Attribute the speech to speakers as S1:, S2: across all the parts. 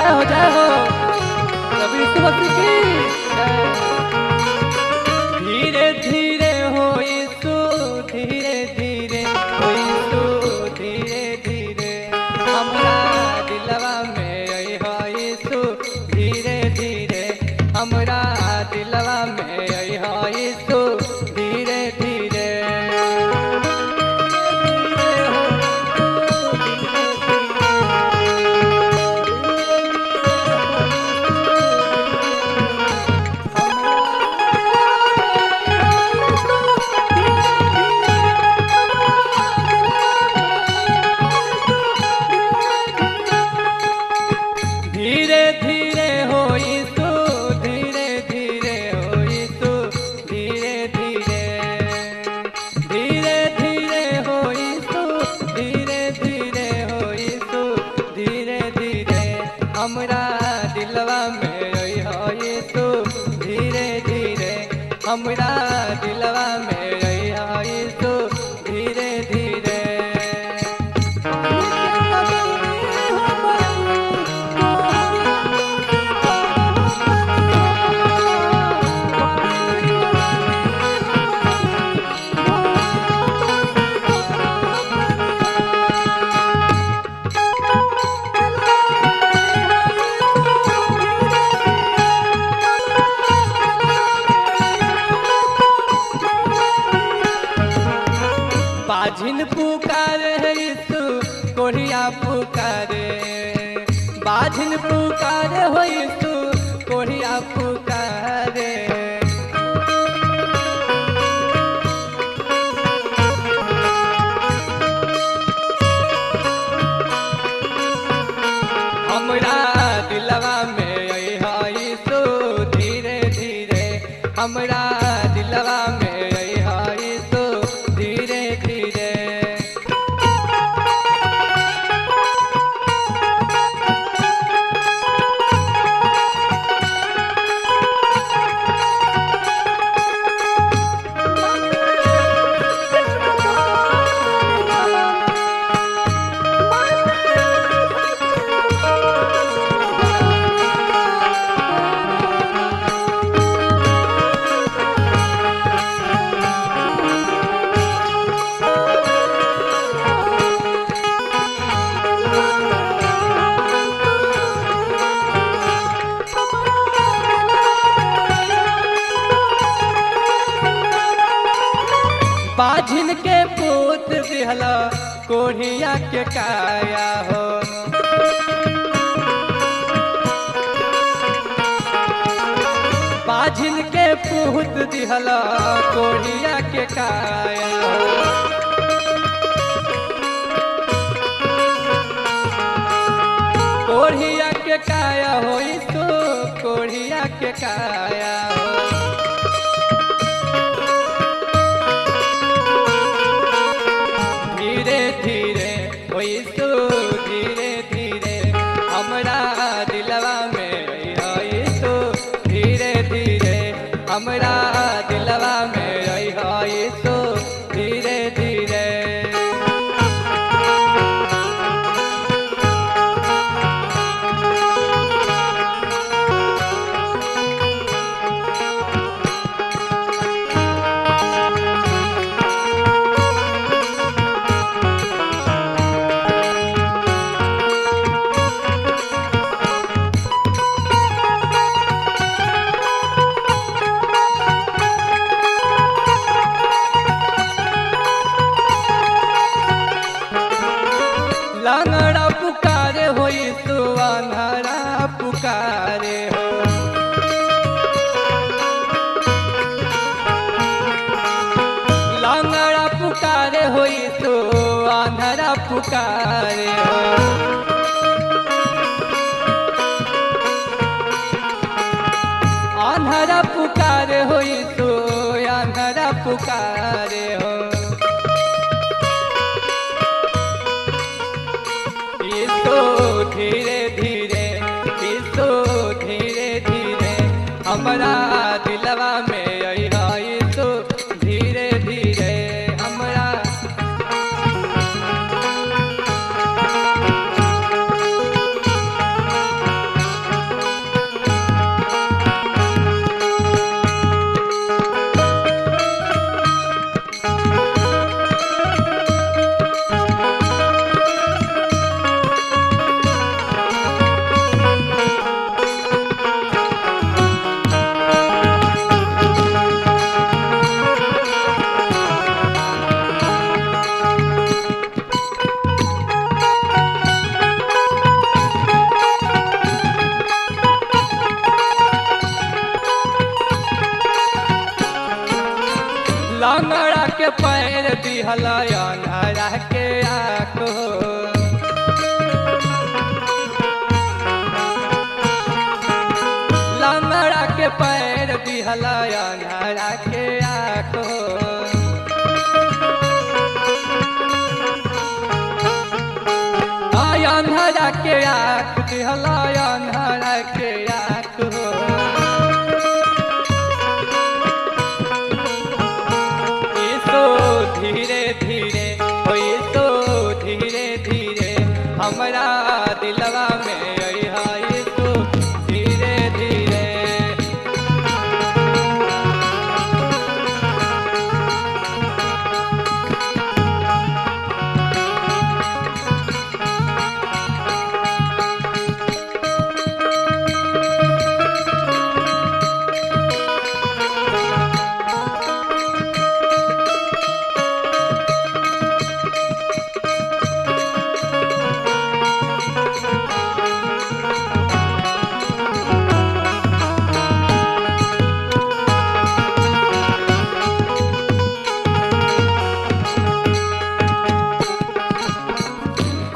S1: जय हो प्रभु यीशु मसीह की जय। धीरे धीरे हो यीशु, धीरे धीरे हो यीशु, धीरे धीरे हमरा दिलवा में आई हो यीशु, धीरे धीरे हमरा दिलवा में आई हो यीशु, धीरे धीरे। धीरे धीरे हो यीशु, धीरे धीरे हो यीशु, धीरे धीरे धीरे धीरे हो यीशु, धीरे धीरे हो यीशु, धीरे धीरे हमरा दिलवा में आई हो यीशु, धीरे धीरे हमरा दिलवा में आई हो यीशु, धीरे धीरे। बाझिन पुकारे है यीशु, कोढ़िया पुकारे, बाझिन पुकारे हो यीशु, कोढ़िया पुकारे। हमरा दिलवा में आई हो यीशु, धीरे धीरे हमरा दिलवा में आई हो यीशु, धीरे धीरे। बाझिन के पूत दिहला कोढ़िया के काया हो, बाझिन के पूत दिहला कोढ़िया के काया हो। कोढ़िया के काया हो यीशु, कोढ़िया के काया हो। धीरे धीरे हो यीशु, धीरे धीरे हमरा दिलवा में आई हो यीशु, धीरे धीरे हमरा दिलवा में आई हो यीशु, धीरे धीरे। लांगड़ा पुकारे हो यीशु, अंधारा पुकारे हो, लांगड़ा पुकारे हो यीशु, अंधारा पुकारे हो। अंधारा पुकारे हो यीशु, अंधारा पुकारे हो। धीरे धीरे यीशु, धीरे धीरे हमरा दिलवा में आई हो यीशु, धीरे धीरे हमरा। दिहला अन्हरा के आँख हो। लंगड़ा के पैर दिहला अन्हरा के आँख हो। अन्हरा के आँख दिहला अन्हरा के आँख हो। धीरे धीरे होई तो धीरे धीरे हमरा दिलवा में आई तो धीरे धीरे।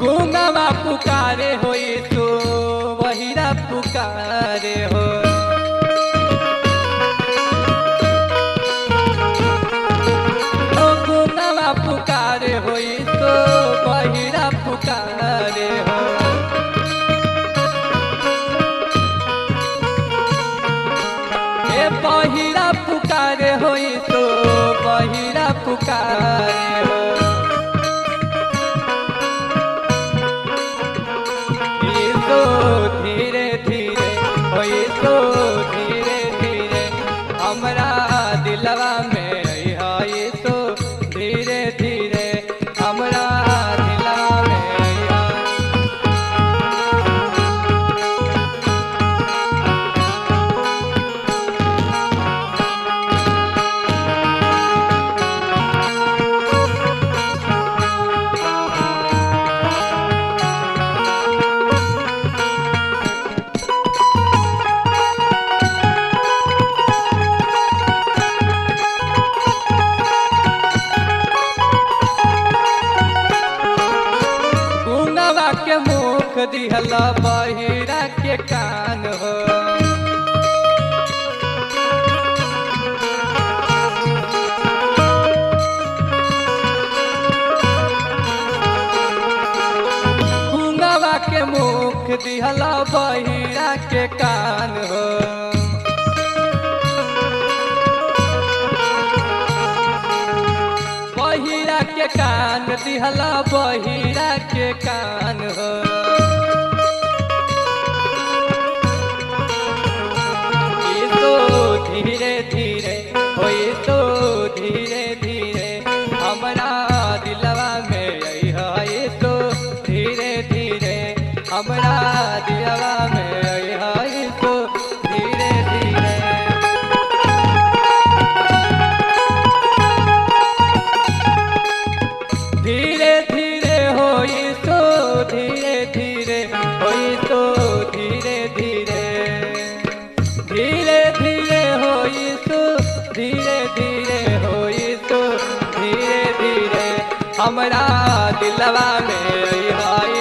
S1: गूंगा पुकारे होई तो बहिरा पुकारे हो। गूंगा पुकारे होई तो बहिरा पुकारे हो। ए बहिरा पुकारे होई तो बहिरा पुकारे हो। धीरे धीरे होई तो धीरे धीरे हमरा दिलवा में आई तो धीरे धीरे हमरा दिलवा में आई। के मुख दिहला बहिरा के कान हो। गूंगवा के मुख दिहला बहिरा के कान हो। बहिरा के कान दिहला बहिरा के कान हो। तो धीरे धीरे होई तो धीरे धीरे हमरा दिलवा में आई तो धीरे धीरे हमरा दिलवा में आई तो धीरे धीरे। धीरे धीरे होई तो धीरे धीरे होई तो धीरे धीरे। धीरे धीरे होई तो धीरे धीरे होई तो धीरे धीरे हमरा दिलवा में आई।